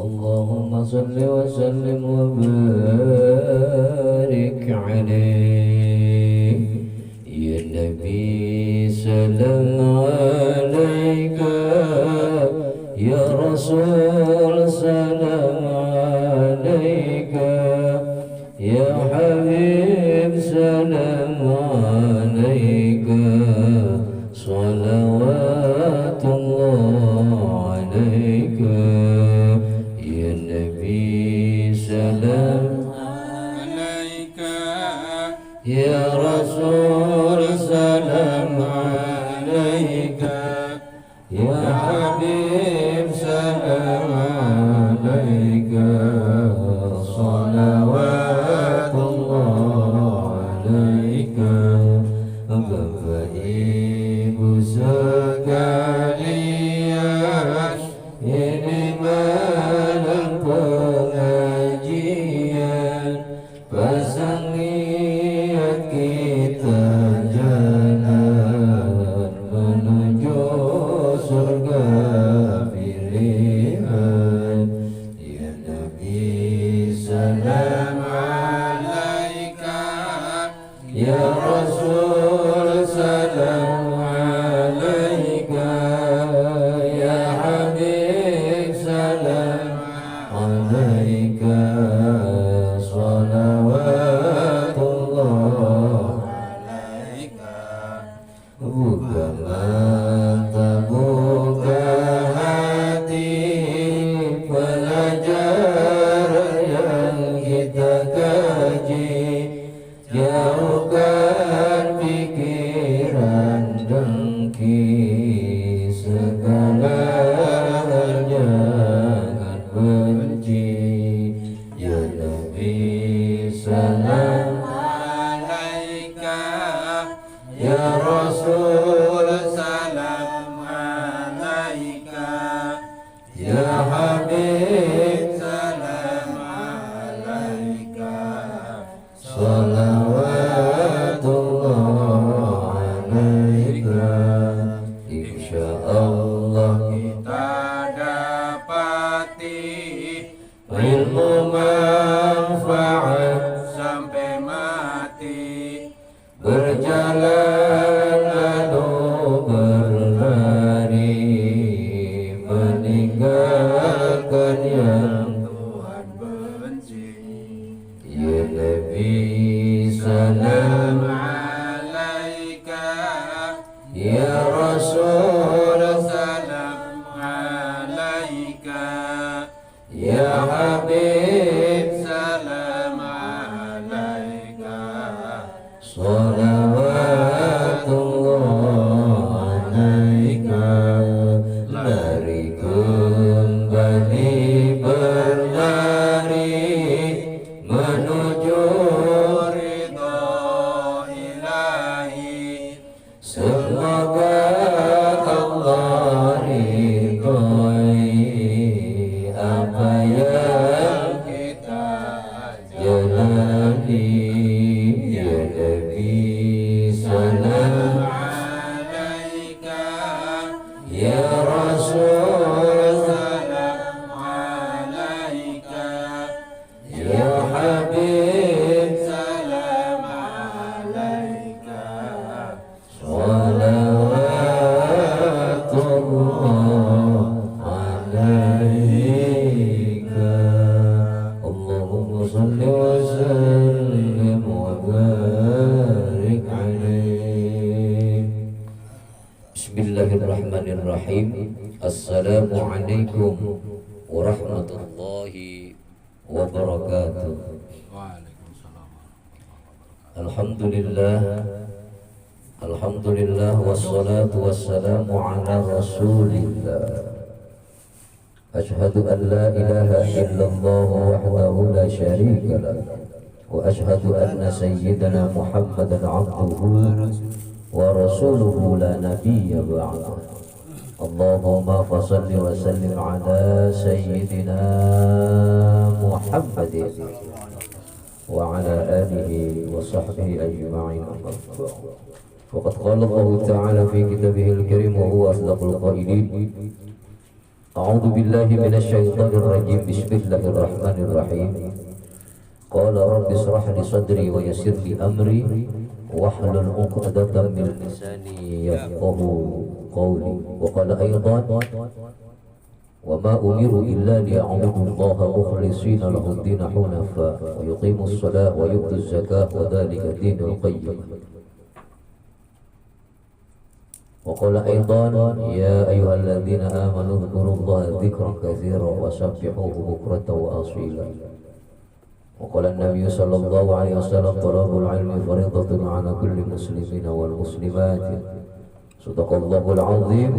اللهم صل وسلم وبارك عليه يا نبي سلام عليك يا رسول سلام عليك يا حبيب سلام عليك صلوات الله عليك يا نبي سلام عليك يا رسول سلام عليك يا حبيب سلام عليك صلوات الله عليك Bapak Ibu sekalian, ini malam pengajian, pasang niat kita jalan menuju surga pilihan. Ya Nabi salam alaika, ya Rasul salam alaika, ya Habib salam alaika, salawatullah alaika. Buka mata, buka hati, pelajaran yang kita kaji, jauhkan pikiran dengki, segala hal jangan benci. Ya Nabi salam alaika, ya Rasul salam alaika, ya Habib salam alaika, salawatullah alaika. Insyaallah kita dapati ilmu manfaat sampai mati, berjalan lalu berlari, meninggalkan yang Tuhan benci. Ya Nabi salam alaika, ya Rasul salam alaika, ya Habib salam alaika, salawatullah alaika. Mari kembali berlari menuju ridho ilahi, semoga Allah ridhoi apa yang kita jalani. Ya Nabi salam alaika, ya Rasul salam alaika, ya Habib salam alaika, salawatullah alaika. Allahumma salli wa sallim wa barik alaih. Bismillahirrahmanirrahim. Assalamualaikum warahmatullahi wabarakatuh. Alhamdulillah, alhamdulillah, wassalatu wassalamu ala rasulillah. Ashhadu an la ilaha illallah wahdahu la syarika lah, wa ashhadu anna sayyidana Muhammadan abduhu wa rasuluhu la nabiyya ba'dah. Allahumma fasalli wa sallim ala sayyidina Muhammadin wa ala alihi wa sahbihi ajma'in. Faqad qala Allah ta'ala fi kitabihil karim wa huwa asdaqul qailin. أعوذ بالله من الشيطان الرجيم. بسم الله الرحمن الرحيم. قال رب اشرح لي صدري ويسر لي أمري واحلل عقدة من لساني يفقهوا قولي. وقال أيضا وما أمروا إلا ليعبدوا الله مخلصين له الدين حنفاء ويقيموا الصلاة ويؤتوا الزكاة وذلك دين القيم. وقال أيضا يا أيها الذين آمنوا اذكروا الله ذكرا كثيرا وسبحوه بكرة وأصيلا. وقال النبي صلى الله عليه وسلم طلب العلم فريضة على كل مسلمين والمسلمات. صدق الله العظيم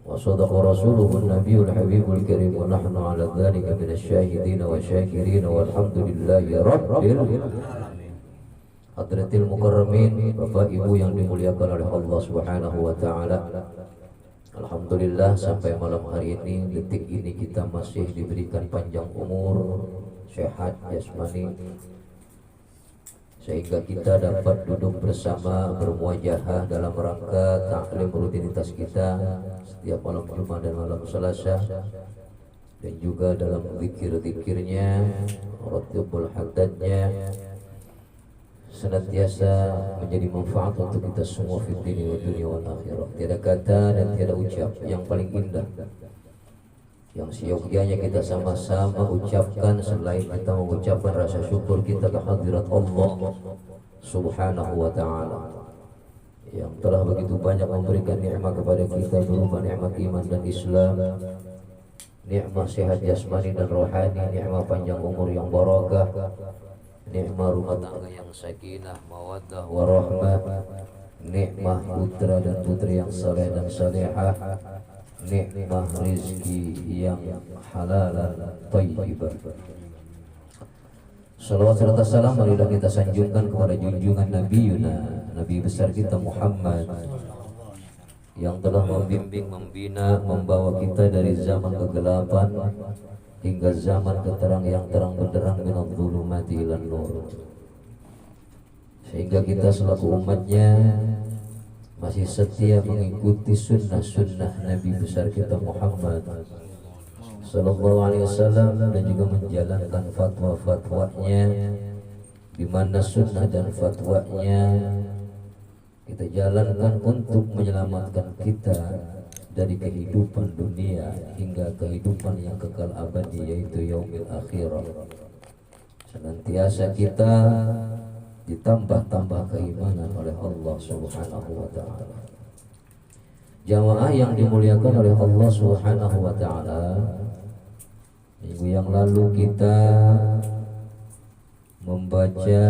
وصدق رسوله النبي الحبيب الكريم ونحن على ذلك من الشاهدين والشاكرين والحمد لله رب العالمين. Hadratil Mukarramin, Bapak Ibu yang dimuliakan oleh Allah Subhanahu wa taala. Alhamdulillah sampai malam hari ini, detik ini kita masih diberikan panjang umur, sehat jasmani, sehingga kita dapat duduk bersama bermuajahah dalam rangka taklim rutinitas kita setiap malam Jumat dan malam Selasa, dan juga dalam zikir-zikirnya, ratibul haddadnya, senantiasa menjadi manfaat untuk kita semua fid dini wa dunia wal akhirah. Tiada kata dan tiada ucap yang paling indah yang seyogyanya kita sama-sama ucapkan selain kita mengucapkan rasa syukur kita kehadirat Allah Subhanahu wa ta'ala yang telah begitu banyak memberikan nikmat kepada kita berupa nikmat iman dan Islam, nikmat sehat jasmani dan rohani, nikmat panjang umur yang barakah, nikmat rumah tangga yang sakinah, mawaddah, warahmah, nikmat putra dan putri yang saleh dan salihah, nikmat rizki yang halal dan thayyibah. Salawat serta salam marilah kita sanjungkan kepada junjungan Nabi Yuna, Nabi besar kita Muhammad, yang telah membimbing, membina, membawa kita dari zaman kegelapan hingga zaman keterang yang terang benderang minadh dhulumati ilan nur, sehingga kita selaku umatnya masih setia mengikuti sunnah-sunnah Nabi besar kita Muhammad sallallahu alaihi wasallam, dan juga menjalankan fatwa-fatwanya, di mana sunnah dan fatwanya kita jalankan untuk menyelamatkan kita dari kehidupan dunia hingga kehidupan yang kekal abadi, yaitu yaumil akhirah. Senantiasa kita ditambah-tambah keimanan oleh Allah Subhanahu wa ta'ala. Jamaah yang dimuliakan oleh Allah Subhanahu wa ta'ala, minggu yang lalu kita membaca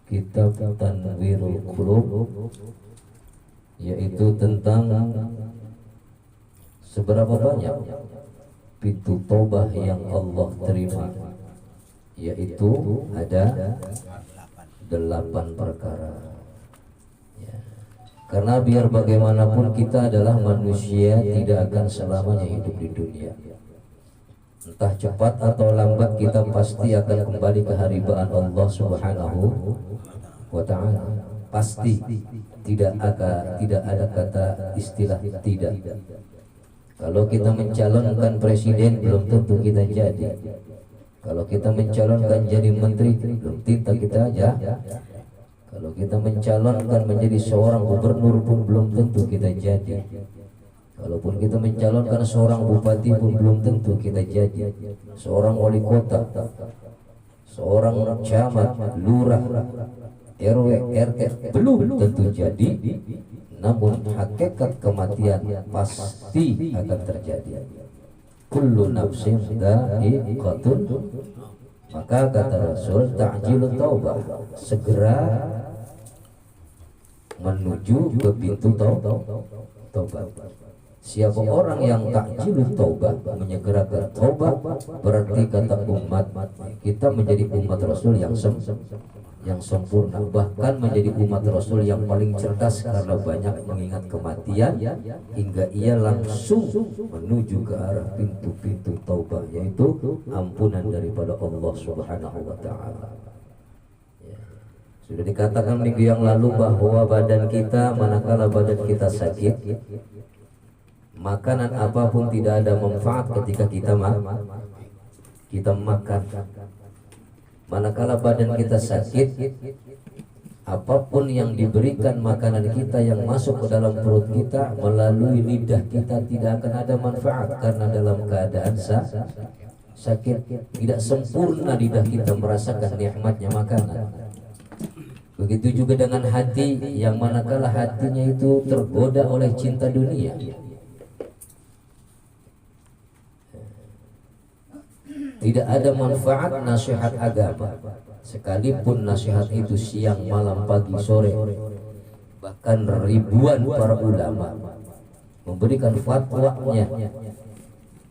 kitab Tanwirul Qulub, yaitu tentang seberapa banyak pintu taubah yang Allah terima, yaitu ada 8 perkara ya. Karena biar bagaimanapun kita adalah manusia, tidak akan selamanya hidup di dunia. Entah cepat atau lambat kita pasti akan kembali ke haribaan Allah Subhanahu wa ta'ala. Pasti, tidak ada kata istilah tidak. Kalau kita mencalonkan presiden, belum tentu kita jadi. Kalau kita mencalonkan jadi menteri, belum tentu kita aja. Kalau kita mencalonkan menjadi seorang gubernur pun belum tentu kita jadi. Kalaupun kita mencalonkan seorang bupati pun belum tentu kita jadi. Seorang wali kota, seorang camat, lurah, RW, RT belum tentu jadi. Namun hakikat kematian pasti akan terjadi. Kullu nafsin dha'iqatun. Maka kata Rasul, ta'jilut taubah, segera menuju ke pintu taubat. Siapa orang yang takjilut taubah, menyegerakan taubat, berarti kata umat kita menjadi umat Rasul yang sempurna, bahkan menjadi umat Rasul yang paling cerdas karena banyak mengingat kematian hingga ia langsung menuju ke arah pintu-pintu taubat, yaitu ampunan daripada Allah Subhanahu wa ta'ala. Sudah dikatakan minggu yang lalu bahwa badan kita, manakala badan kita sakit, Makanan apapun tidak ada manfaat ketika kita makan. Manakala badan kita sakit, apapun yang diberikan makanan kita yang masuk ke dalam perut kita melalui lidah kita tidak akan ada manfaat, karena dalam keadaan sakit tidak sempurna lidah kita merasakan nikmatnya makanan. Begitu juga dengan hati, yang manakala hatinya itu tergoda oleh cinta dunia, tidak ada manfaat nasihat agama, sekalipun nasihat itu siang, malam, pagi, sore. Bahkan ribuan para ulama memberikan fatwanya,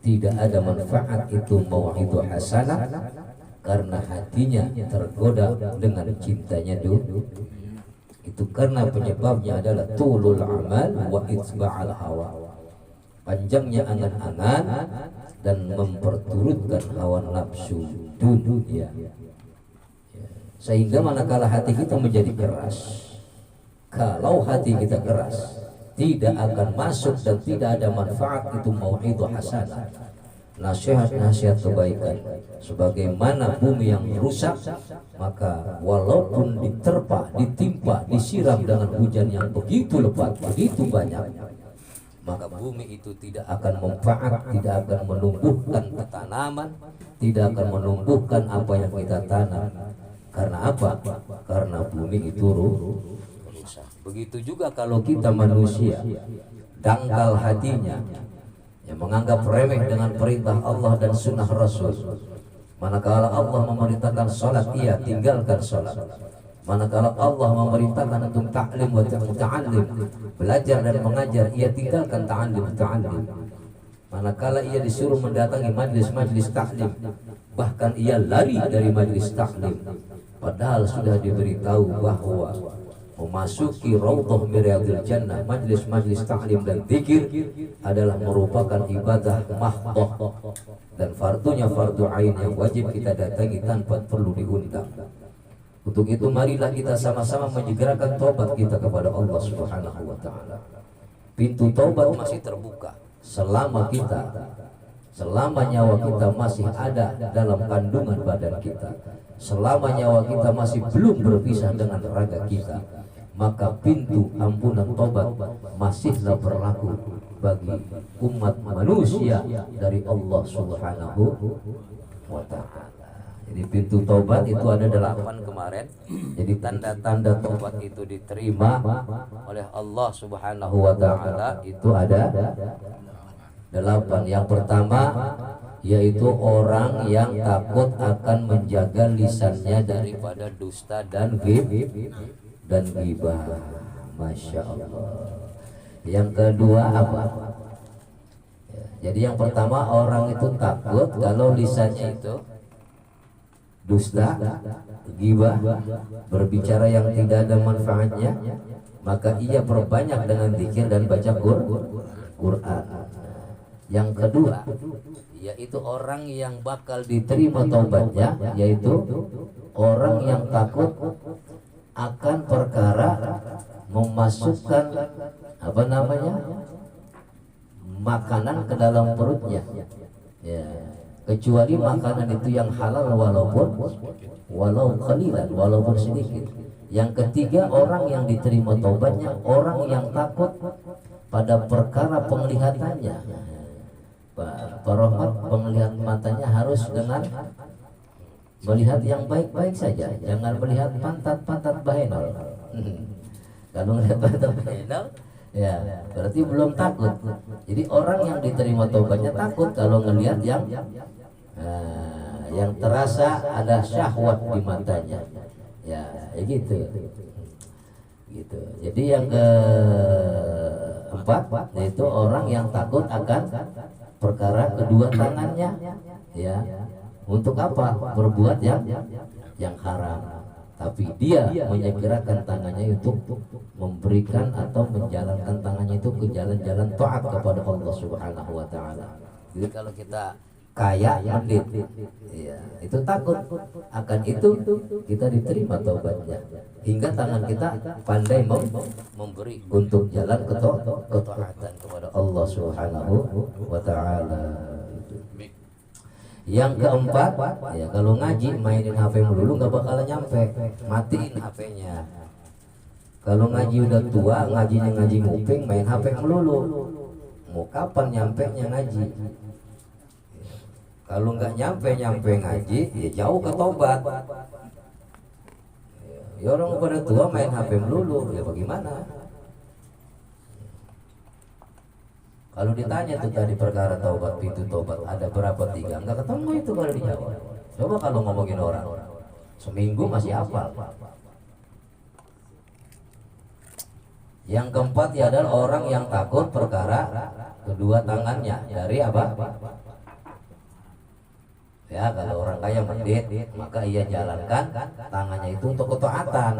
tidak ada manfaat itu mau'idhah hasanah, karena hatinya tergoda dengan cintanya dulu. Itu karena penyebabnya adalah tulul amal wa itba'al hawa, panjangnya angan-angan dan memperturutkan hawa nafsu dunia. Sehingga manakala hati kita menjadi keras, kalau hati kita keras, tidak akan masuk dan tidak ada manfaat itu mau'idhah hasanah, nasihat-nasihat kebaikan. Sebagaimana bumi yang rusak, maka walaupun diterpa, ditimpa, disiram dengan hujan yang begitu lebat, begitu banyak, maka bumi itu tidak akan manfaat, tidak akan menumbuhkan tanaman, tidak akan menumbuhkan apa yang kita tanam. Karena apa? Karena bumi itu rusak. Begitu juga kalau kita manusia dangkal hatinya, yang menganggap remeh dengan perintah Allah dan sunnah Rasul. Manakala Allah memerintahkan sholat, ia tinggalkan sholat. Manakala Allah memerintahkan untuk ta'lim wa ta'allim, belajar dan mengajar, ia tinggalkan ta'allim. Manakala ia disuruh mendatangi majlis-majlis ta'lim, bahkan ia lari dari majlis ta'lim, padahal sudah diberitahu bahwa memasuki raudhah miriyadil jannah, majlis-majlis ta'lim dan zikir adalah merupakan ibadah mahdhah dan fardunya fardu ain yang wajib kita datangi tanpa perlu diundang. Untuk itu marilah kita sama-sama menyegerakan taubat kita kepada Allah Subhanahu wa taala. Pintu taubat masih terbuka selama nyawa kita masih ada dalam kandungan badan kita, selama nyawa kita masih belum berpisah dengan raga kita, maka pintu ampunan taubat masihlah berlaku bagi umat manusia dari Allah Subhanahu wa taala. Jadi pintu taubat itu ada 8 kemarin. Jadi tanda-tanda taubat itu diterima oleh Allah Subhanahu wa taala itu ada 8. Yang pertama yaitu orang yang takut akan menjaga lisannya daripada dusta dan ghibah. Masya Allah. Yang kedua apa? Jadi yang pertama, orang itu takut kalau lisannya itu dusta, ghibah, berbicara yang tidak ada manfaatnya, maka ia perbanyak dengan zikir dan baca Quran. Yang kedua, yaitu orang yang bakal diterima taubatnya, yaitu orang yang takut akan perkara memasukkan makanan ke dalam perutnya, ya, kecuali makanan itu yang halal walau qalilan, walaupun sedikit. Yang ketiga, orang yang diterima taubatnya orang yang takut pada perkara penglihatannya. Pak Rahmat, penglihatan matanya harus dengan melihat yang baik-baik saja, jangan melihat pantat-pantat bahenol. Kalau melihat pantat bahenol, ya berarti belum takut. Jadi orang yang diterima taubatnya takut kalau ngelihat yang terasa ada syahwat di matanya, ya gitu. Jadi yang keempat yaitu orang yang takut akan perkara kedua tangannya, ya, untuk apa? Berbuat yang haram, tapi dia menyegerakan tangannya untuk memberikan atau menjalankan tangannya itu ke jalan-jalan taat kepada Allah Subhanahu wa taala. Jadi kalau kita kaya medit. Ya, itu takut akan itu kita diterima taubatnya hingga tangan kita pandai memberi untuk jalan ketaatan kepada Allah Subhanahu wa taala. Yang keempat, ya kalau ngaji mainin HP melulu nggak bakalan nyampe, matiin HP-nya. Kalau ngaji udah tua, ngajinya ngaji nguping, main HP melulu, mau kapan nyampe-nya ngaji? Kalau nggak nyampe ngaji, ya jauh ke tobat. Ya orang pada tua main HP melulu, ya bagaimana? Kalau ditanya tuh tadi perkara taubat, pintu taubat ada berapa? 3, nggak ketemu itu kalau dijawab. Coba kalau ngomongin orang, seminggu masih hafal. Yang keempat ya adalah orang yang takut perkara kedua tangannya dari apa? Ya kalau orang kaya medit, maka ia jalankan tangannya itu untuk ketaatan,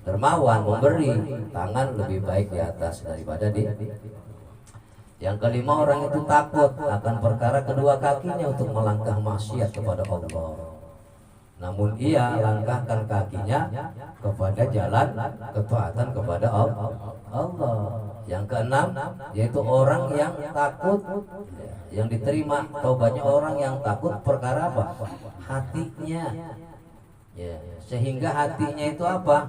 dermawan, memberi. Tangan lebih baik di atas daripada di. Yang kelima, orang itu takut akan perkara kedua kakinya untuk melangkah maksiat kepada Allah. Namun ia langkahkan kakinya kepada jalan ketaatan kepada Allah. Yang keenam, yaitu orang yang takut, yang diterima taubatnya orang yang takut perkara apa? Hatinya. Ya, sehingga hatinya itu apa?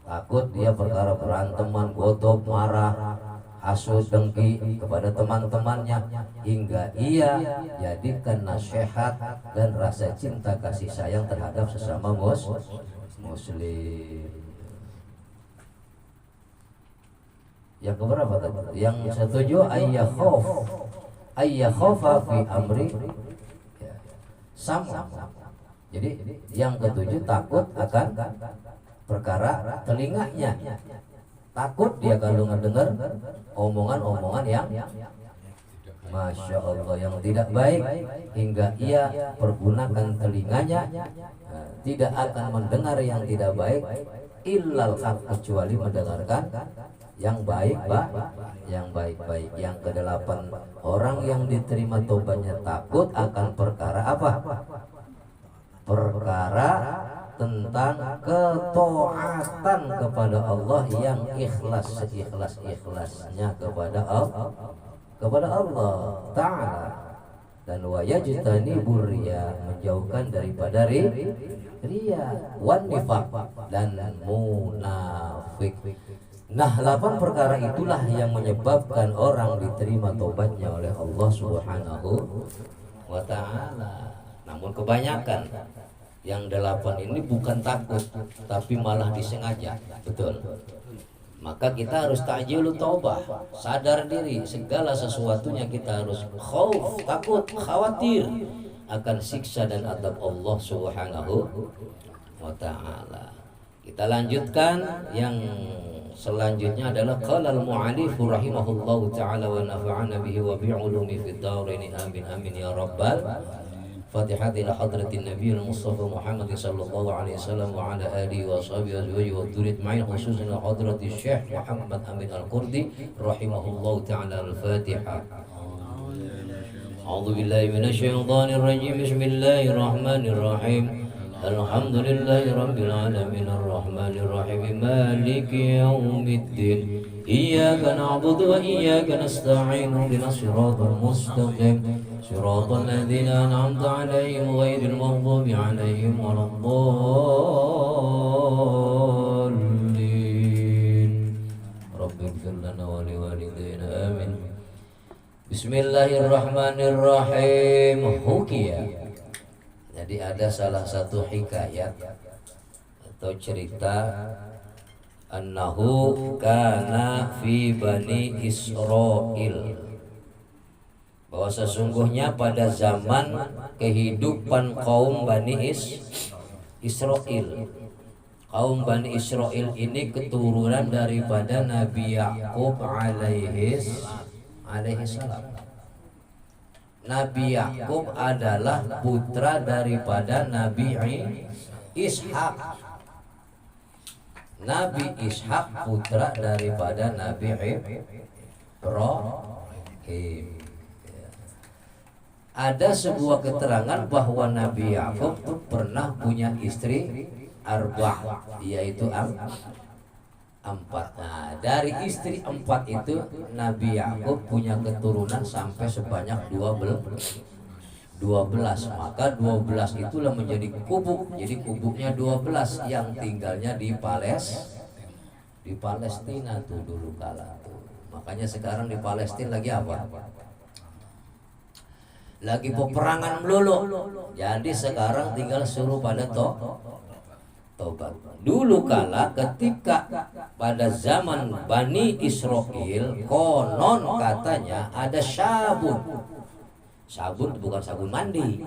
Takut dia perkara beranteman, godok, marah, hasut, dengki kepada teman-temannya, hingga ia jadikan nasihat dan rasa cinta kasih sayang terhadap sesama muslim. Yang keberapa tadi? Yang setuju ayyakhofa fi amri sama. Jadi yang ketujuh takut akan perkara telinganya. Takut dia kalau ngedengar omongan-omongan yang Masya Allah yang tidak baik, hingga ia pergunakan telinganya tidak akan mendengar yang tidak baik, illal haq, kecuali mendengarkan yang baik, yang baik-baik. Yang kedelapan, orang yang diterima tobatnya takut akan perkara apa? Perkara tentang ketaatan kepada Allah yang ikhlas, ikhlasnya kepada Allah Ta'ala. Dan wayajtanibur riya, menjauhkan daripada riya, wan nifaq, dan munafik. Nah, 8 perkara itulah yang menyebabkan orang diterima tobatnya oleh Allah Subhanahu wa ta'ala. Namun kebanyakan yang 8 ini bukan takut, tapi malah disengaja. Betul. Maka kita harus ta'jilu taubah, sadar diri, segala sesuatunya kita harus khauf, takut, khawatir akan siksa dan adab Allah Subhanahu wa ta'ala. Kita lanjutkan yang selanjutnya adalah qala al-mu'allif rahimahullahu ta'ala wa nafa'ana bihi wa bi'ulumi fid dharain amin amin ya rabbal. Fatihah ila hadratin Nabi Mustafa Muhammad sallallahu alaihi wasallam wa ala alihi wa sahbihi wa dzurriyyati ma'in khususan hadrati Syekh Muhammad Amin Al-Qurdi rahimahullahu ta'ala. Al-Fatihah. A'udzu billahi minasy syaithanir rajim. Bismillahir rahim. Alhamdulillahi rabbil alamin arrahmanir rahim maliki yaumiddin. Iyyaka na'budu wa iyyaka nasta'in ihdinas siratal mustaqim siratal ladzina an'amta 'alaihim ghairil maghdubi 'alaihim waladdallin. Rabbighfir lana wa liwalidayna amin. Bismillahirrahmanirrahim. Hukiyah. Jadi ada salah satu hikayat atau cerita, annahu kana fi bani Israil, bahwa sesungguhnya pada zaman kehidupan kaum Bani Israil. Kaum Bani Israil ini keturunan daripada Nabi Yakub alaihi salam. Nabi Yakub adalah putra daripada Nabi Ishak. Nabi Ishak putra daripada Nabi Ibrahim. Ada sebuah keterangan bahwa Nabi Yakub tuh pernah punya istri arba'ah, yaitu empat. Nah, dari istri empat itu Nabi Yakub punya keturunan sampai sebanyak 12. Maka 12 itulah menjadi kubuk. Jadi kubuknya 12 yang tinggalnya di Palestina tuh dulu kala tuh. Makanya sekarang di Palestina lagi apa? Lagi peperangan melulu. Jadi sekarang tinggal suruh pada tobat. Dulu kala ketika pada zaman Bani Israel, konon katanya ada sabun. Sabun bukan sabun mandi.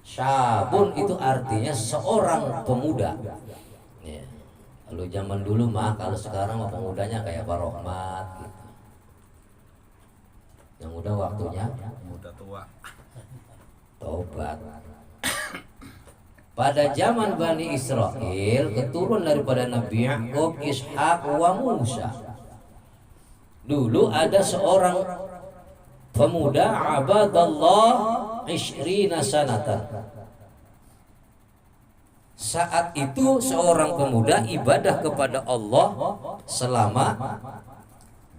Sabun itu artinya seorang pemuda. Ya. Kalau zaman dulu mah, kalau sekarang mah pemudanya kayak Pak Rohmat gitu. Yang udah waktunya muda tua tobat. Pada zaman Bani Israel, keturunan daripada Nabi Yakub, Ishak, wa Musa. Dulu ada seorang pemuda abadallah 20 sanatan. Saat itu seorang pemuda ibadah kepada Allah selama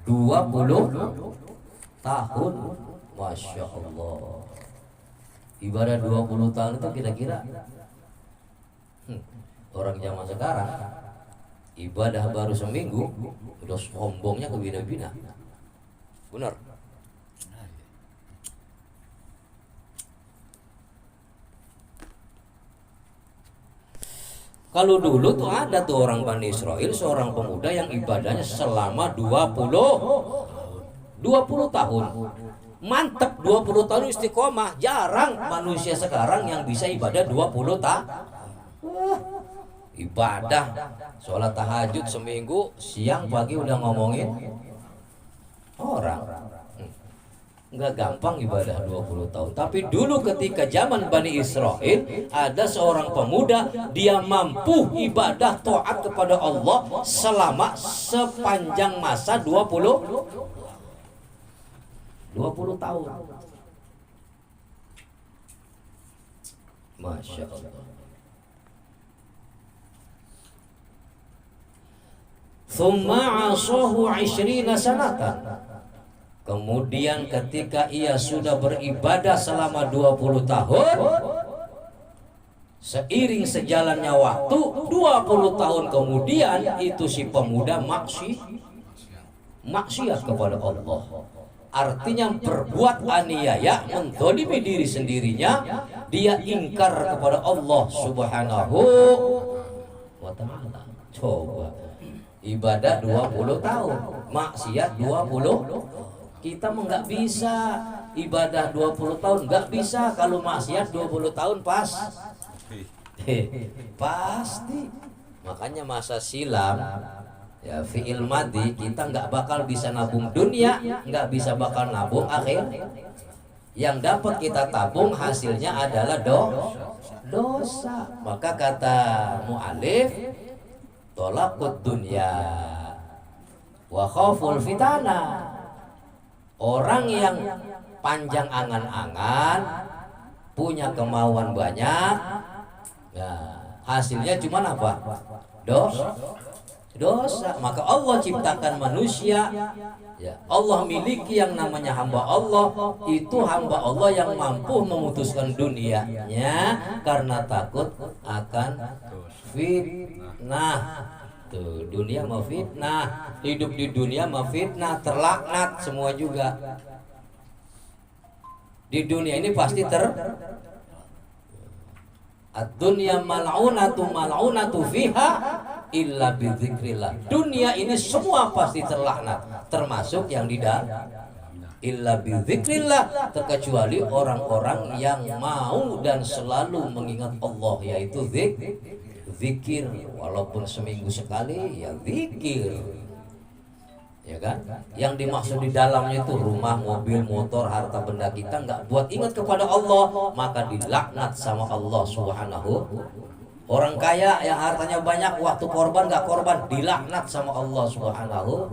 20 tahun. Masya Allah. Ibadah 20 tahun itu kira-kira orang zaman sekarang ibadah baru seminggu udah sombongnya ke bina-bina. Benar. Kalau dulu tuh ada tuh orang Bani Israel, seorang pemuda yang ibadahnya selama 20 tahun. Mantap, 20 tahun istiqomah. Jarang manusia sekarang yang bisa ibadah 20 tahun. Ibadah sholat tahajud seminggu, siang pagi udah ngomongin orang. Nggak gampang ibadah 20 tahun. Tapi dulu ketika zaman Bani Israel, ada seorang pemuda, dia mampu ibadah taat kepada Allah selama sepanjang masa 20 tahun. Masya Allah. Thumma asahu 20 sanatan. Kemudian ketika ia sudah beribadah selama 20 tahun, seiring sejalannya waktu, 20 tahun kemudian itu si pemuda maksiat kepada Allah. Artinya berbuat aniaya, menzalimi diri sendirinya, dia ingkar kepada Allah Subhanahu wa ta'ala. Coba ibadah 20 tahun, maksiat 20. Kita mah nggak bisa ibadah 20 tahun, nggak bisa. Kalau maksiat 20 tahun pasti. Makanya masa silam ya fi'il madi kita nggak bakal bisa nabung dunia, nggak bisa bakal nabung akhir. Yang dapat kita tabung hasilnya adalah dosa. Maka kata mu'alif, tolakut dunya wa khawful fitana. Orang yang panjang angan-angan, punya kemauan banyak, ya, hasilnya cuma apa? Dosa. Maka Allah ciptakan manusia, ya, Allah miliki yang namanya hamba Allah. Itu hamba Allah yang mampu memutuskan dunianya karena takut akan fitnah. Tuh, dunia mau fitnah, hidup di dunia mau fitnah, terlaknat semua juga. Di dunia ini pasti ad-dunya mal'unatu fiha illa bidzikrillah. Dunia ini semua pasti terlaknat, termasuk yang di dalam illa bidzikrillah, terkecuali orang-orang yang mau dan selalu mengingat Allah, yaitu zikir, walaupun seminggu sekali ya zikir, ya kan? Yang dimaksud di dalamnya itu rumah, mobil, motor, harta benda kita nggak buat ingat kepada Allah, maka dilaknat sama Allah Subhanahu. Orang kaya yang hartanya banyak, waktu korban nggak korban, dilaknat sama Allah Subhanahu.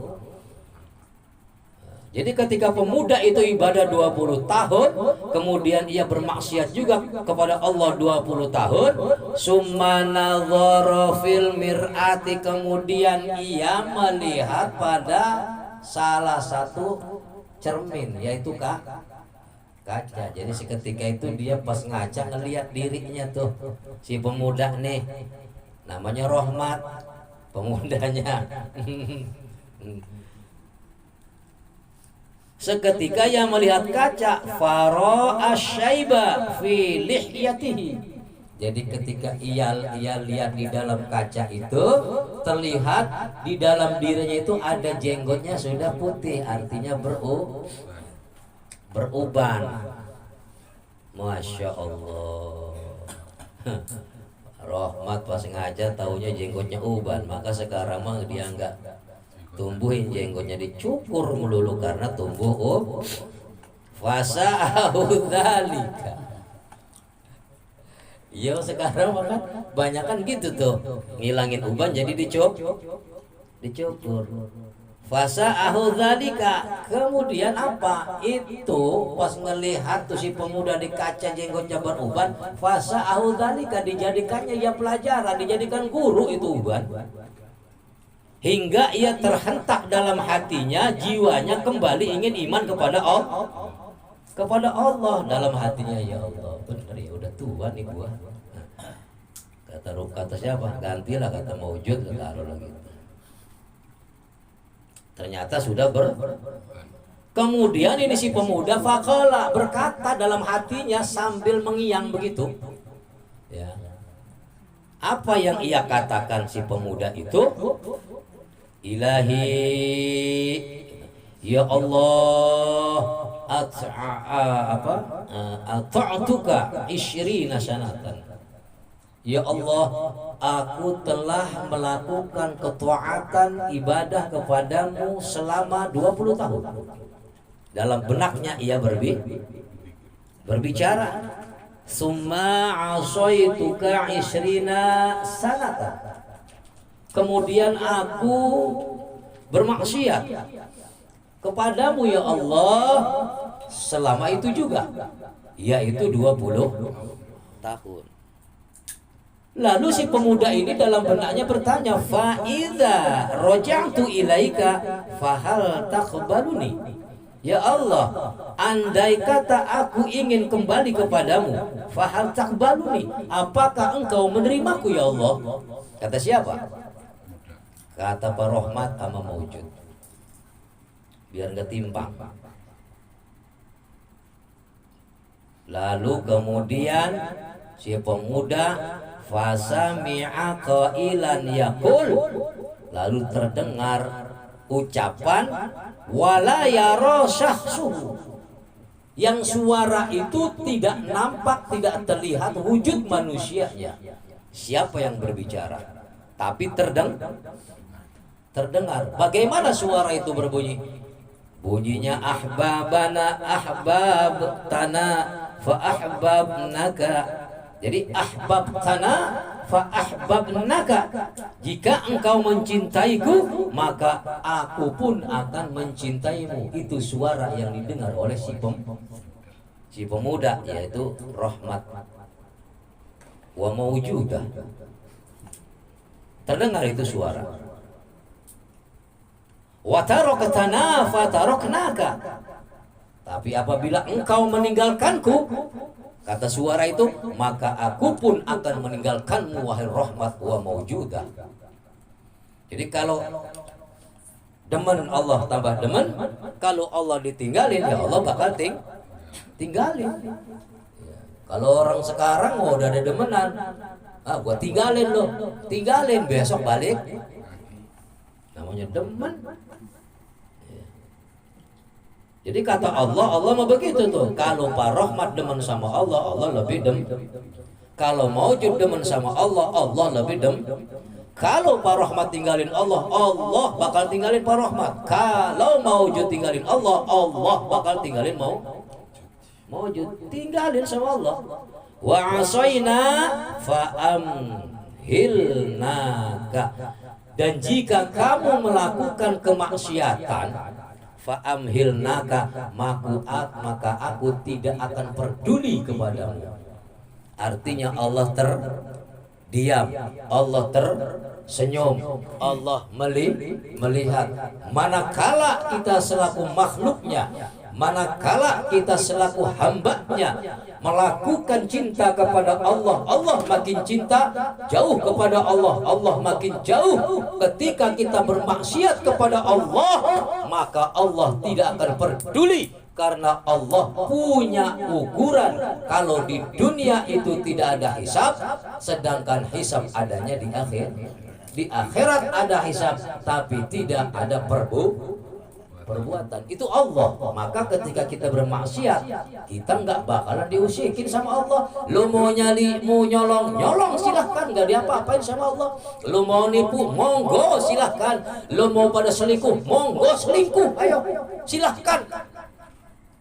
Jadi ketika pemuda itu ibadah 20 tahun, kemudian ia bermaksiat juga kepada Allah 20 tahun, summa nadhara fil mir'ati, kemudian ia melihat pada salah satu cermin, yaitu kaca. Jadi seketika itu dia pas ngaca ngelihat dirinya tuh, si pemuda nih, namanya Rahmat pemudanya. Seketika ia melihat kaca, fara'a syaiba fi lihyatihi. Jadi ketika ia lihat di dalam kaca itu, terlihat di dalam dirinya itu ada jenggotnya sudah putih, artinya beruban. Masya Allah. Rahmat pas ngajar taunya jenggotnya uban, maka sekarang mah dia enggak tumbuhin jenggotnya, dicukur melulu karena tumbuh fasa'ahu dzalika. Ya sekarang maka banyak kan gitu tuh, ngilangin uban jadi dicukur. Fasa'ahu dzalika, kemudian apa? Itu pas ngelihat tuh si pemuda di kaca jenggotnya beruban, fasa'ahu dzalika, dijadikannya ya pelajaran, dijadikan guru itu uban. Hingga ia terhentak dalam hatinya, jiwanya kembali ingin iman kepada Allah dalam hatinya. Ya Allah, benar ya, udah tua nih gua. Kata siapa? Gantilah kata Maujud, taruh lagi. Ternyata sudah Kemudian ini si pemuda faqala, berkata dalam hatinya sambil mengiang begitu. Ya. Apa yang ia katakan si pemuda itu? Ilahi, ya Allah, ata'tuka 20 sanatan. Ya Allah, aku telah melakukan ketaatan ibadah kepadamu selama 20 tahun. Dalam benaknya ia berbicara. Summa asaituka 20 sanatan. Kemudian aku bermaksiat kepadamu ya Allah selama itu juga, yaitu 20 tahun. Lalu si pemuda ini dalam benaknya bertanya, fa idza raja'tu ilaika fahal taqbaluni. Ya Allah, andai kata aku ingin kembali kepadamu, fahal taqbaluni, apakah engkau menerimaku ya Allah? Kata siapa? Kata Pak Rahmat sama Maujud, biar gak timpang. Lalu kemudian si pemuda fasami'a qailan yaqul, lalu terdengar ucapan wala yara syahsuhu, yang suara itu tidak nampak, tidak terlihat wujud manusianya. Siapa yang berbicara? Tapi terdengar. Bagaimana suara itu berbunyi? Bunyinya ahbabana ahbabtana fa ahbabnaka. Jadi ahbabtana fa ahbabnaka, jika engkau mencintaiku maka aku pun akan mencintaimu. Itu suara yang didengar oleh si pemuda, yaitu Rahmat wa maujudah. Terdengar itu suara. Wa tarakatana fa taraknaka, tapi apabila engkau meninggalkanku, kata suara itu, maka aku pun akan meninggalkanmu wahai Rahmat wa maujudah. Jadi kalau demen Allah tambah demen, kalau Allah ditinggalin ya Allah bakal tinggalin. Kalau orang sekarang mau udah ada demenan, gua tinggalin lo, tinggalin besok balik, namanya demen. Jadi kata Allah mah begitu tuh. Kalau Pak Rahmat demen sama Allah, Allah lebih demen. Kalau Maujud demen sama Allah, Allah lebih demen. Kalau Pak Rahmat tinggalin Allah, Allah bakal tinggalin Pak Rahmat. Kalau Maujud tinggalin Allah, Allah bakal tinggalin Maujud. Tinggalin sama Allah. Wa asaina fa amhilnaka. Dan jika kamu melakukan kemaksiatan, Fa'amhilnaka, maka aku tidak akan peduli kepadamu. Artinya Allah terdiam, Allah tersenyum, Allah melihat. Manakala kita selaku makhluknya, manakala kita selaku hambanya melakukan cinta kepada Allah, Allah makin cinta jauh kepada Allah, Allah makin jauh. Ketika kita bermaksiat kepada Allah, maka Allah tidak akan peduli, karena Allah punya ukuran. Kalau di dunia itu tidak ada hisab, sedangkan hisab adanya di akhir. Di akhirat ada hisab, tapi tidak ada perbuatan. Itu Allah. Maka ketika kita bermaksiat, kita nggak bakalan diusikin sama Allah. Lu mau nyali, mau nyolong silahkan, nggak diapa-apain sama Allah. Lu mau nipu, monggo silahkan. Lu mau pada selingkuh, monggo selingkuh, ayo silahkan.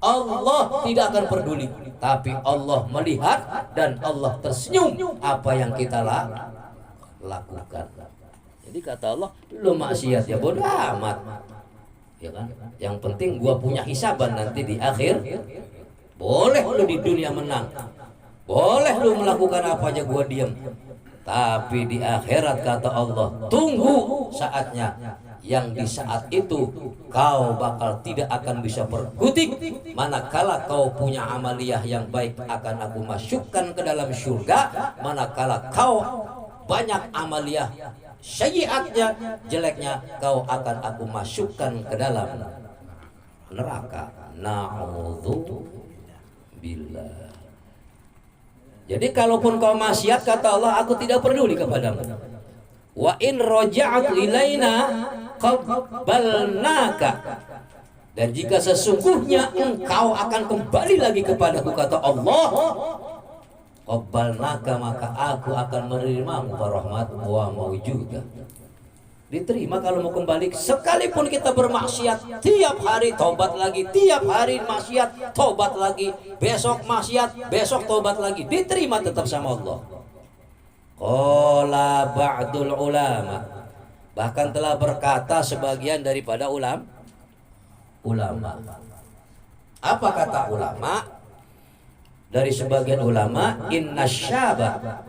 Allah tidak akan peduli, tapi Allah melihat dan Allah tersenyum apa yang kita lakukan. Jadi kata Allah, lu maksiat ya bodoh amat, ya kan? Yang penting gua punya hisaban nanti di akhir. Boleh lu di dunia menang, boleh lu melakukan apa aja, gua diam. Tapi di akhirat kata Allah, tunggu saatnya, yang di saat itu kau bakal tidak akan bisa berkutik. Manakala kau punya amaliyah yang baik, akan aku masukkan ke dalam surga. Manakala kau banyak amaliyah sayyiatnya, jeleknya, kau akan aku masukkan ke dalam neraka. Na'udzubillah. Jadi kalaupun kau maksiat, kata Allah, aku tidak peduli kepadamu. Wa in raja'tu ilaina qabbalnaka. Dan jika sesungguhnya engkau akan kembali lagi kepadaku, kata Allah, qabbalnaka, maka aku akan menerimamu rahmat wa maujuda. Diterima kalau mau kembali. Sekalipun kita bermaksiat, tiap hari tobat lagi, tiap hari maksiat, tobat lagi, besok maksiat, besok tobat lagi, diterima tetap sama Allah. Qala ba'dul ulama, bahkan telah berkata sebagian daripada ulama. Apa kata ulama? Dari sebagian ulama, inna syaba.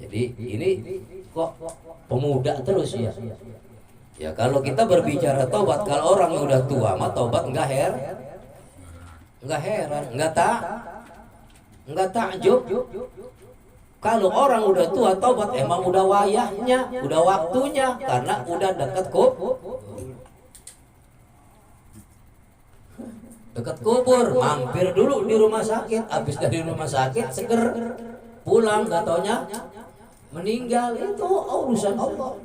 Jadi ini kok pemuda terus ya. Ya kalau kita berbicara tobat, kalau orang yang udah tua mah tobat enggak heran, enggak takjub. Kalau orang udah tua tobat, emang udah wayahnya, udah waktunya, karena udah dekat kubur. Mampir dulu di rumah sakit, habis dari rumah sakit seger pulang, gak taunya meninggal. Itu urusan Allah.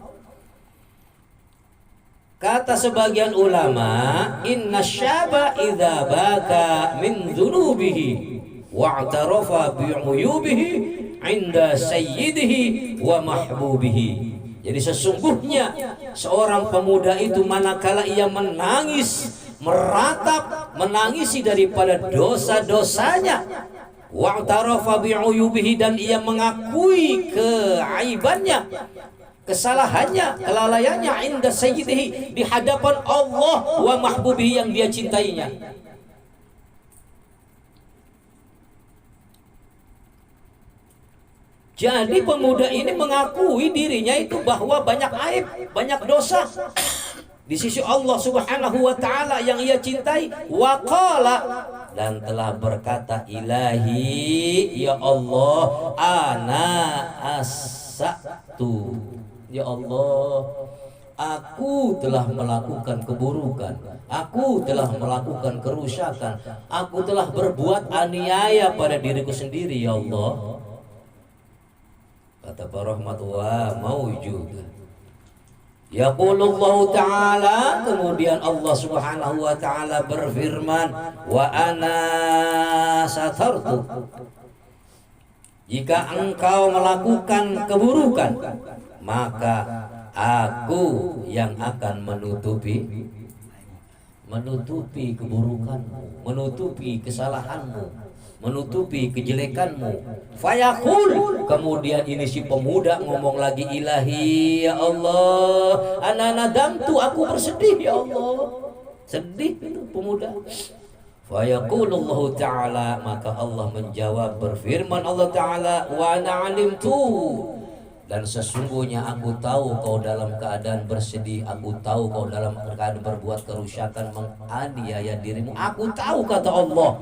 Kata sebagian ulama, inna syaba idza baka min dzunubihi wa'tarafa bi'uyubihi inda sayyidihi wa mahbubihi. Jadi sesungguhnya seorang pemuda itu manakala ia menangis, meratap, menangisi daripada dosa-dosanya, wa'tarafa bi'uyubihi, dan ia mengakui keaibannya, kesalahannya, kelalaiannya, inda sayyidihi, di hadapan Allah, wa mahbubihi, yang dia cintainya. Jadi pemuda ini mengakui dirinya itu bahwa banyak aib, banyak dosa di sisi Allah Subhanahu wa ta'ala yang ia cintai. Wa qala, dan telah berkata, ilahi, ya Allah, ana asatu, ya Allah, aku telah melakukan keburukan, aku telah melakukan kerusakan, aku telah berbuat aniaya pada diriku sendiri, ya Allah. Kata Rahmat wa maujuda. Yaqulullahu ta'ala, kemudian Allah Subhanahu wa ta'ala berfirman, wa ana satartu, jika engkau melakukan keburukan, maka aku yang akan menutupi keburukanmu, menutupi kesalahanmu, menutupi kejelekanmu. Fayaqul, kemudian ini si pemuda ngomong lagi, ilahi, ya Allah, ana nadamtu, aku bersedih ya Allah, Sedih itu pemuda. Fa yaqulullahu ta'ala, maka Allah menjawab, berfirman Allah Ta'ala, wa ana alimtu, dan sesungguhnya aku tahu kau dalam keadaan bersedih, aku tahu kau dalam keadaan berbuat kerusakan, menganiaya dirimu, aku tahu, kata Allah.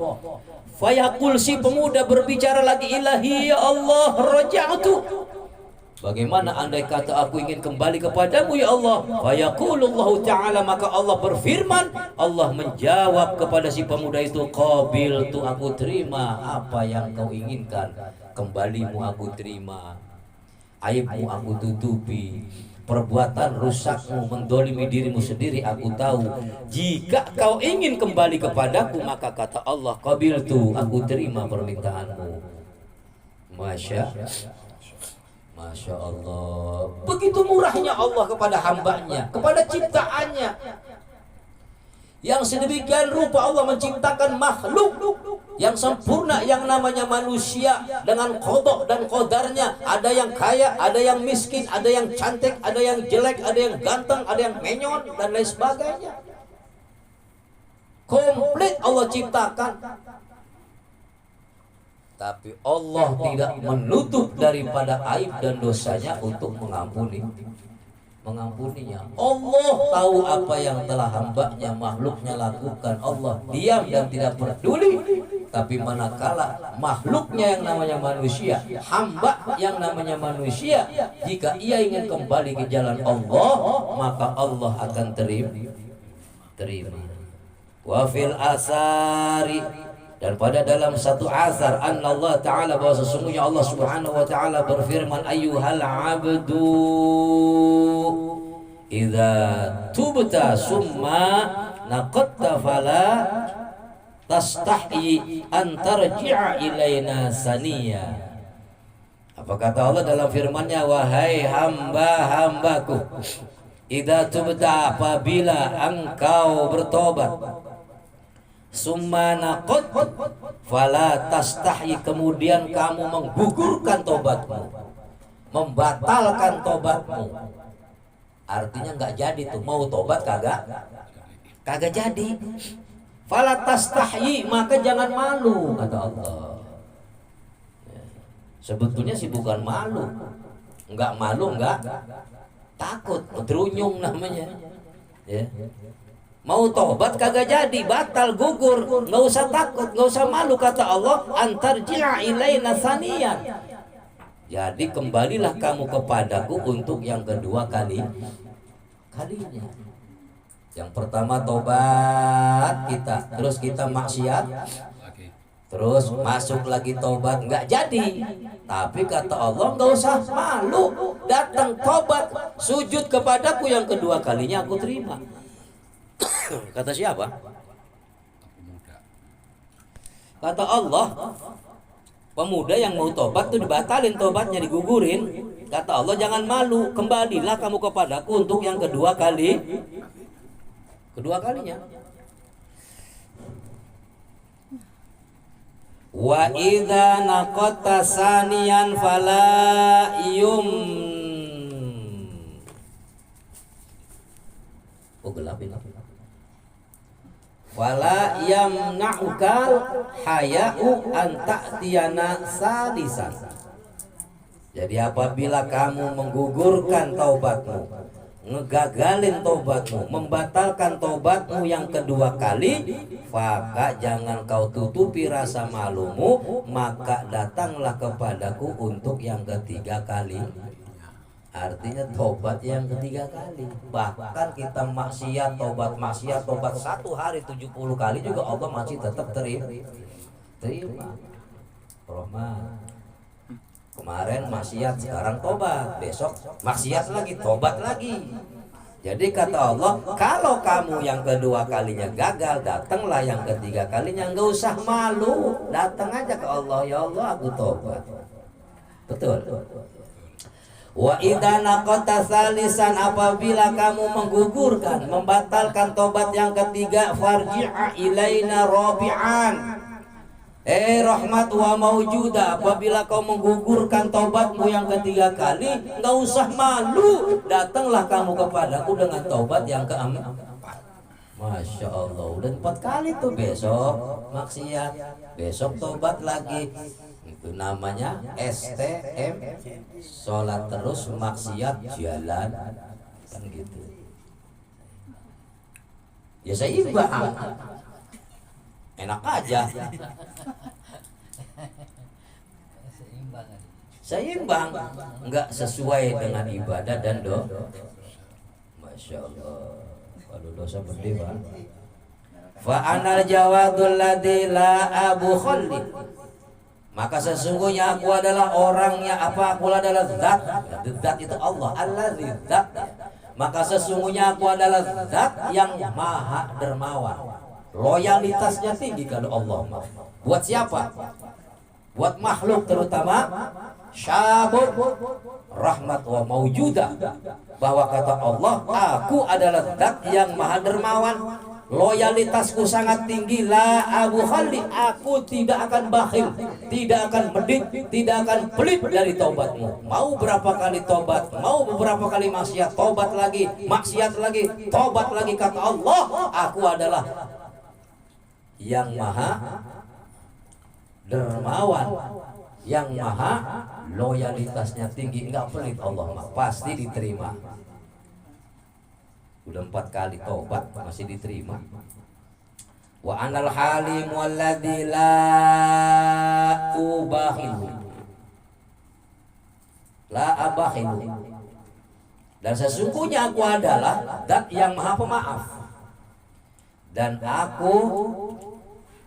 Fayaqul, si pemuda berbicara lagi, ilahi ya Allah, raja'tu, bagaimana andai kata aku ingin kembali kepadamu ya Allah. Fayaqulullahu ta'ala, maka Allah berfirman, Allah menjawab kepada si pemuda itu, qabiltu, aku terima apa yang kau inginkan, kembalimu aku terima, aibmu aku tutupi, perbuatan rusakmu mendolimi dirimu sendiri aku tahu. Jika kau ingin kembali kepadaku, maka kata Allah, qabiltu, aku terima permintaanmu. Masya Allah, begitu murahnya Allah kepada hambanya, kepada ciptaannya. Yang sedemikian rupa Allah menciptakan makhluk yang sempurna yang namanya manusia dengan qada dan qadarnya. Ada yang kaya, ada yang miskin, ada yang cantik, ada yang jelek, ada yang ganteng, ada yang menyon dan lain sebagainya. Komplit Allah ciptakan. Tapi Allah tidak menutup daripada aib dan dosanya untuk mengampuninya. Allah tahu apa yang telah hambanya, makhluknya lakukan. Allah diam dan tidak peduli. Tapi manakala makhluknya yang namanya manusia, hamba yang namanya manusia, jika ia ingin kembali ke jalan Allah, maka Allah akan terima. Wa fil asari, dan pada dalam satu asar, anna Allah Ta'ala, bahwa sesungguhnya Allah Subhanahu wa Ta'ala berfirman, ayyuhal abdu idza tubta summa naqatta fala tastahi an tarji'a ilaina saniya. Apa kata Allah dalam firman-Nya, wahai hamba-hambaku, idza tubta, apabila engkau bertobat, summa naqad fala tastahi, kemudian kamu menggugurkan tobatmu, membatalkan tobatmu, artinya nggak jadi tuh, mau tobat kagak jadi. Fala tastahi, maka jangan malu, kata Allah. Sebetulnya sih bukan malu, nggak malu, nggak takut, terunyung namanya, ya. Mau tobat kagak jadi, batal, gugur, nggak usah takut, nggak usah malu, kata Allah, antarji'a ilaina saniyan. Jadi kembalilah kamu kepadaku untuk yang kedua kalinya. Yang pertama tobat kita, terus kita maksiat, terus masuk lagi tobat, nggak jadi. Tapi kata Allah, nggak usah malu, datang tobat, sujud kepadaku, yang kedua kalinya aku terima. Kata siapa? Kata Allah, pemuda yang mau tobat tuh dibatalin tobatnya, digugurin. Kata Allah, jangan malu, kembalilah kamu kepadaku untuk yang kedua kalinya. Wa idza naqata saniyan fala wala yamna'ukal haya'u an ta'tiyana salisan. Jadi apabila kamu menggugurkan taubatmu, ngegagalin taubatmu, membatalkan taubatmu yang kedua kali, maka jangan kau tutupi rasa malumu, maka datanglah kepadaku untuk yang ketiga kali. Artinya tobat yang ketiga kali. Bahkan kita maksiat, tobat 1 hari 70 kali juga Allah masih tetap terima. Rahman. Kemarin maksiat, sekarang tobat, besok maksiat lagi, tobat lagi. Jadi kata Allah, kalau kamu yang kedua kalinya gagal, datanglah yang ketiga kalinya, nggak usah malu, datang aja ke Allah, ya Allah aku tobat. Betul. Wa idza naqata salisan, apabila kamu menggugurkan, membatalkan tobat yang ketiga, farji'a ilaina rabi'an. Rahmat wa maujuda, apabila kau menggugurkan tobatmu yang ketiga kali, enggak usah malu, datanglah kamu kepadaku dengan tobat yang keempat. Masya Allah, udah 4 kali tuh. Besok maksiat, besok tobat lagi. Itu namanya STM, sholat terus maksiat jalan, kan gitu. Ya seimbang, enak aja. Seimbang, nggak sesuai dengan ibadah dan Masya Allah. Kalau dosa gede Pak. Fa anal jawadul ladzi la abu khalli. Maka sesungguhnya aku adalah orangnya apa? Aku adalah zat. Zat itu Allah, allazi zat. Maka sesungguhnya aku adalah zat yang maha dermawan. Loyalitasnya tinggi kalau Allah. Buat siapa? Buat makhluk terutama syabun rahmat wa maujudah. Bahwa kata Allah, aku adalah zat yang maha dermawan, loyalitasku sangat tinggi. La abu khalli, aku tidak akan bakhil, tidak akan medit, tidak akan pelit dari taubatmu. Mau berapa kali taubat, mau beberapa kali maksiat, taubat lagi, maksiat lagi, taubat lagi. Kata Allah, aku adalah yang maha dermawan, yang maha loyalitasnya tinggi, enggak pelit. Allah mah pasti diterima. Udah 4 kali tobat masih diterima. Wa anal halim walladzi la ubakhilu, la abakhilu. Dan sesungguhnya aku adalah zat yang maha pemaaf, dan aku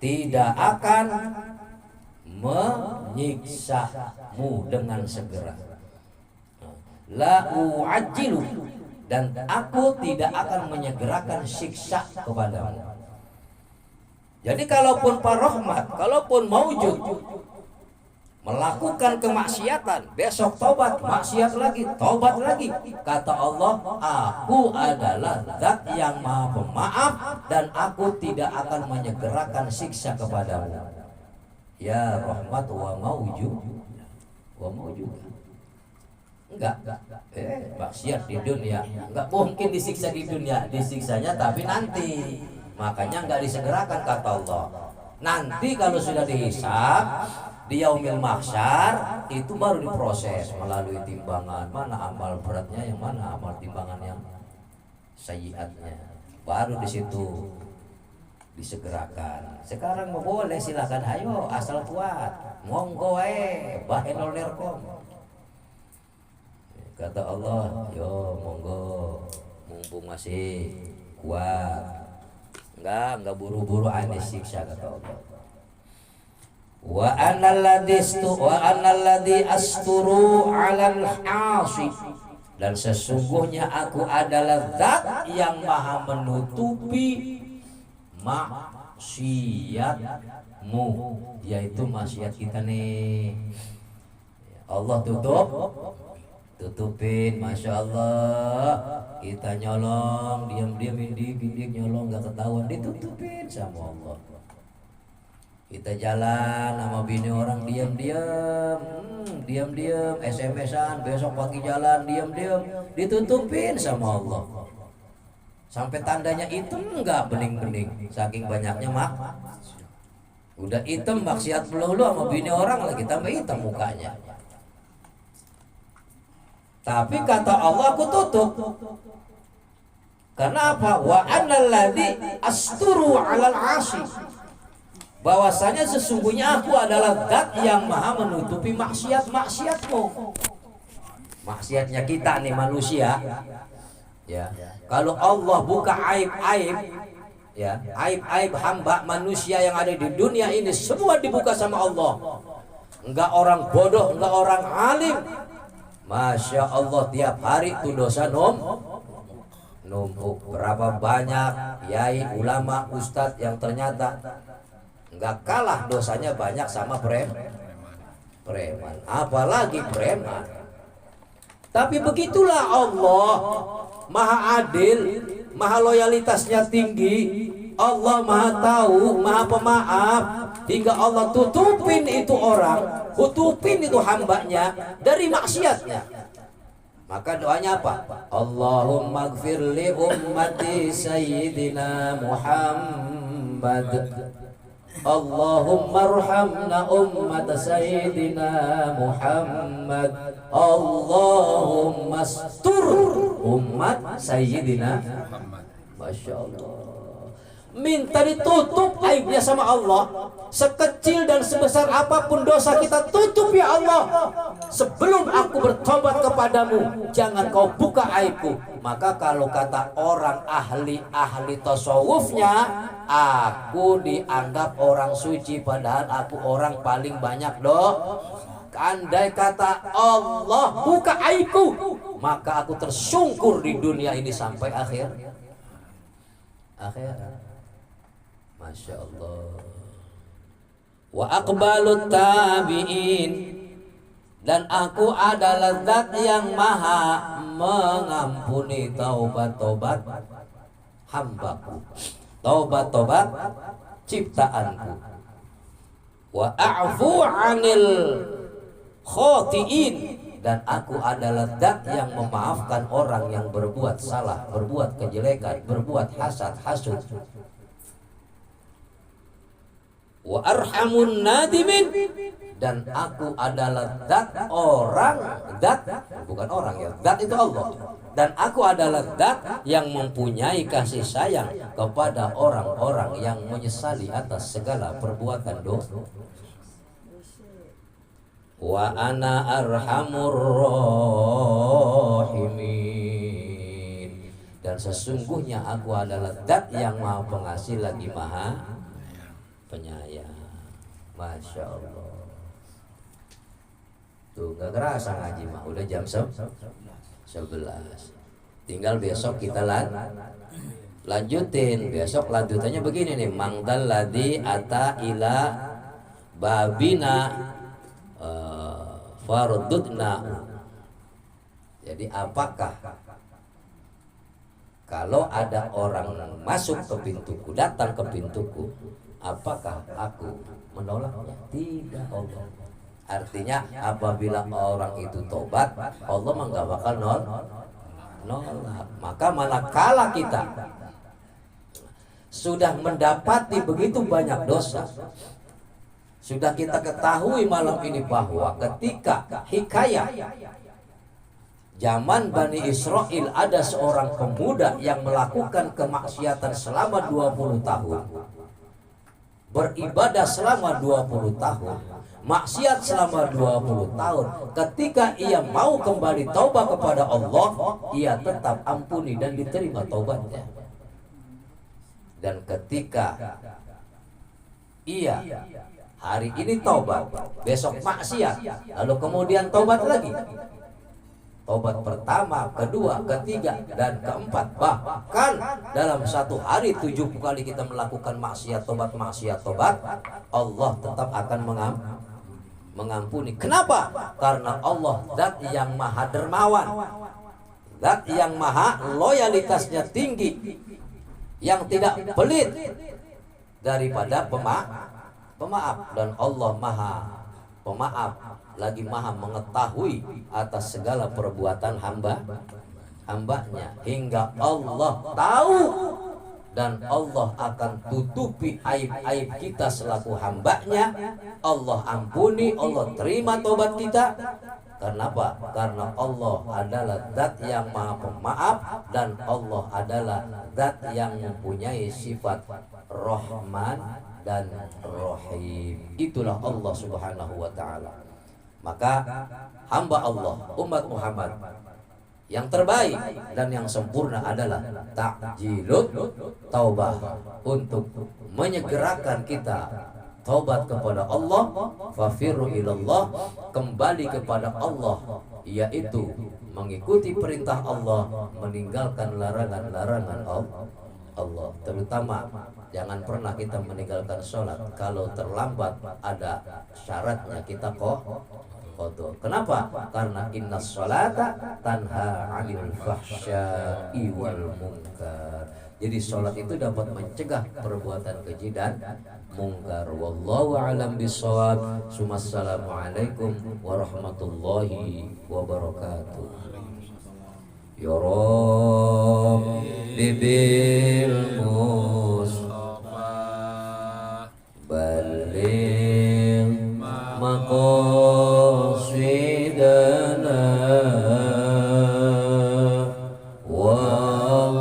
tidak akan menyiksamu dengan segera. La u'ajjilu, dan aku tidak akan menyegerakan siksa kepadamu. Jadi kalaupun Pak Rahmat, kalaupun maujud melakukan kemaksiatan, besok tobat, maksiat lagi, tobat lagi. Kata Allah, aku adalah zat yang maha pemaaf, dan aku tidak akan menyegerakan siksa kepadamu. Ya rahmat wa maujud, wa maujud. Enggak, maksiat di dunia enggak mungkin disiksa di dunia, disiksanya tapi nanti. Makanya enggak disegerakan kata Allah. Nanti kalau sudah dihisab di yaumil mahsyar, itu baru diproses melalui timbangan, mana amal beratnya, yang mana amal timbangan yang sayyiatnya, baru di situ disegerakan. Sekarang mau boleh, silakan, ayo asal kuat, monggo bahenol nerkom. Kata Allah, yo monggo, mumpung masih kuat, enggak buru-buru aneh siksa, kata Allah. Wa analladzi asturu 'alal 'asi, dan sesungguhnya aku adalah zat yang maha menutupi maksiatmu, yaitu maksiat kita nih. Allah tutupin, masya Allah. Kita nyolong, diam-diam, indik nyolong, nggak ketahuan, ditutupin sama Allah. Kita jalan sama bini orang, diam-diam, SMS-an, besok pagi jalan, diam-diam, ditutupin sama Allah. Sampai tandanya hitam, nggak bening-bening, saking banyaknya udah hitam maksiat pelulu sama bini orang, lagi tambah hitam mukanya. Tapi kata Allah, aku tutup. Karena apa? Wa analladzi asturu 'alal 'asi, bahwasanya sesungguhnya aku adalah zat yang maha menutupi maksiatmu. Maksiatnya kita nih manusia, ya. Kalau Allah buka aib-aib, ya, aib-aib hamba manusia yang ada di dunia ini, semua dibuka sama Allah. Enggak orang bodoh, enggak orang alim. Masya Allah, tiap hari tuh dosa numpuk. Berapa banyak yai, ulama, ustadz yang ternyata nggak kalah dosanya banyak sama preman, apalagi preman. Tapi begitulah Allah, maha adil, maha loyalitasnya tinggi. Allah maha tahu, maha pemaaf, hingga Allah tutupin itu orang, tutupin itu hambanya dari maksiatnya. Maka doanya apa? Allahumma gfir li ummati sayyidina Muhammad. Allahumma arhamna ummat sayyidina Muhammad. Allahumma astur umat sayyidina Muhammad. Masya Allah. Minta ditutup aibnya sama Allah. Sekecil dan sebesar apapun dosa kita, tutup ya Allah. Sebelum aku bertobat kepadamu, jangan kau buka aibku. Maka kalau kata orang ahli tasawufnya, aku dianggap orang suci, padahal aku orang paling banyak Andai kata Allah buka aibku, maka aku tersungkur di dunia ini sampai akhir. Masya Allah. Wa aqbalut tabi'in, dan aku adalah zat yang maha mengampuni taubat-taubat hambaku, taubat-taubat ciptaanku. Wa a'fu 'anil khotiin, dan aku adalah zat yang memaafkan orang yang berbuat salah, berbuat kejelekan, berbuat hasud. Wa arhamun nadimin, dan aku adalah zat itu Allah, dan aku adalah zat yang mempunyai kasih sayang kepada orang-orang yang menyesali atas segala perbuatan dosa. Wa ana arhamur rahimin, dan sesungguhnya aku adalah zat yang maha pengasih lagi maha penyayang. Masya Allah. Tuh gak kerasa ngaji mah, udah jam 11. Tinggal besok kita lanjutin. Besok lanjutannya begini nih, mangdal ladzi ata ila babina fardudna. Jadi apakah kalau ada orang masuk ke pintuku, datang ke pintuku, apakah aku menolaknya? Tidak, Allah. Artinya apabila orang itu tobat, Allah enggak bakal nolak. Maka manakala kita sudah mendapati begitu banyak dosa, sudah kita ketahui malam ini bahwa ketika hikayat zaman Bani Israel ada seorang pemuda yang melakukan kemaksiatan selama 20 tahun. Beribadah selama 20 tahun, maksiat selama 20 tahun. Ketika ia mau kembali taubat kepada Allah, ia tetap ampuni dan diterima taubatnya. Dan ketika ia hari ini taubat, besok maksiat, lalu kemudian taubat lagi. Taubat pertama, kedua, ketiga, dan keempat. Bahkan dalam satu hari 70 kali kita melakukan maksiat tobat, Allah tetap akan mengampuni. Kenapa? Karena Allah zat yang maha dermawan, zat yang maha loyalitasnya tinggi, yang tidak pelit daripada pemaaf. Dan Allah maha pemaaf, lagi maha mengetahui atas segala perbuatan hambanya, hingga Allah tahu dan Allah akan tutupi aib-aib kita selaku hambanya. Allah ampuni, Allah terima tobat kita. Kenapa? Karena Allah adalah zat yang maha pemaaf, dan Allah adalah zat yang mempunyai sifat Rahman dan Rahim. Itulah Allah Subhanahu wa ta'ala. Maka hamba Allah, umat Muhammad yang terbaik dan yang sempurna adalah ta'jilut taubah, untuk menyegerakan kita taubat kepada Allah. Fafirru ilallah, kembali kepada Allah, yaitu mengikuti perintah Allah, meninggalkan larangan-larangan Allah. Terutama jangan pernah kita meninggalkan sholat kalau terlambat ada syaratnya, kita qadha. Kenapa? Karena innas sholata tanha 'anil fahsya'i wal munkar. Jadi sholat itu dapat mencegah perbuatan keji dan mungkar. Wallahu a'lam bishawab. Assalamualaikum warahmatullahi wabarakatuh. Ya Rabbi bil Mustafa balligh maqasidana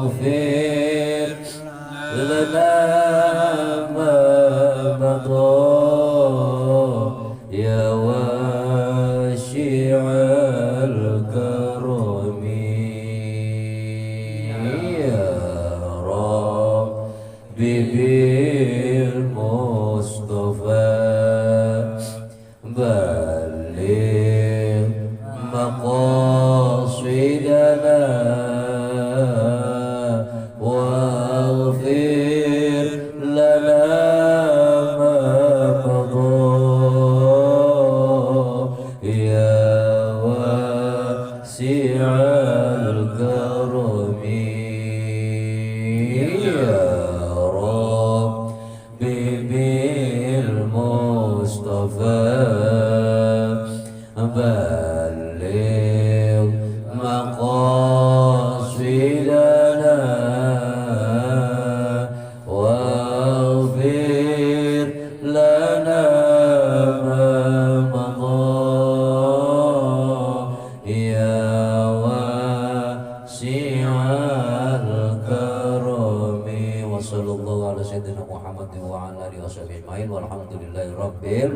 waghfir lana ma madha ya wasi'al karami ya Rabbi bil Mustafa balligh maqasidana waghfir lana ma madha ya wasi'al karami ya Rabbi bil Mustafa balligh maqasidana waghfir lana ma madha ya wasi'al karami wa sallallahu ala sayyidina Muhammadin wa ala alihi wa sahbihi ajma'in walhamdulillahi rabbil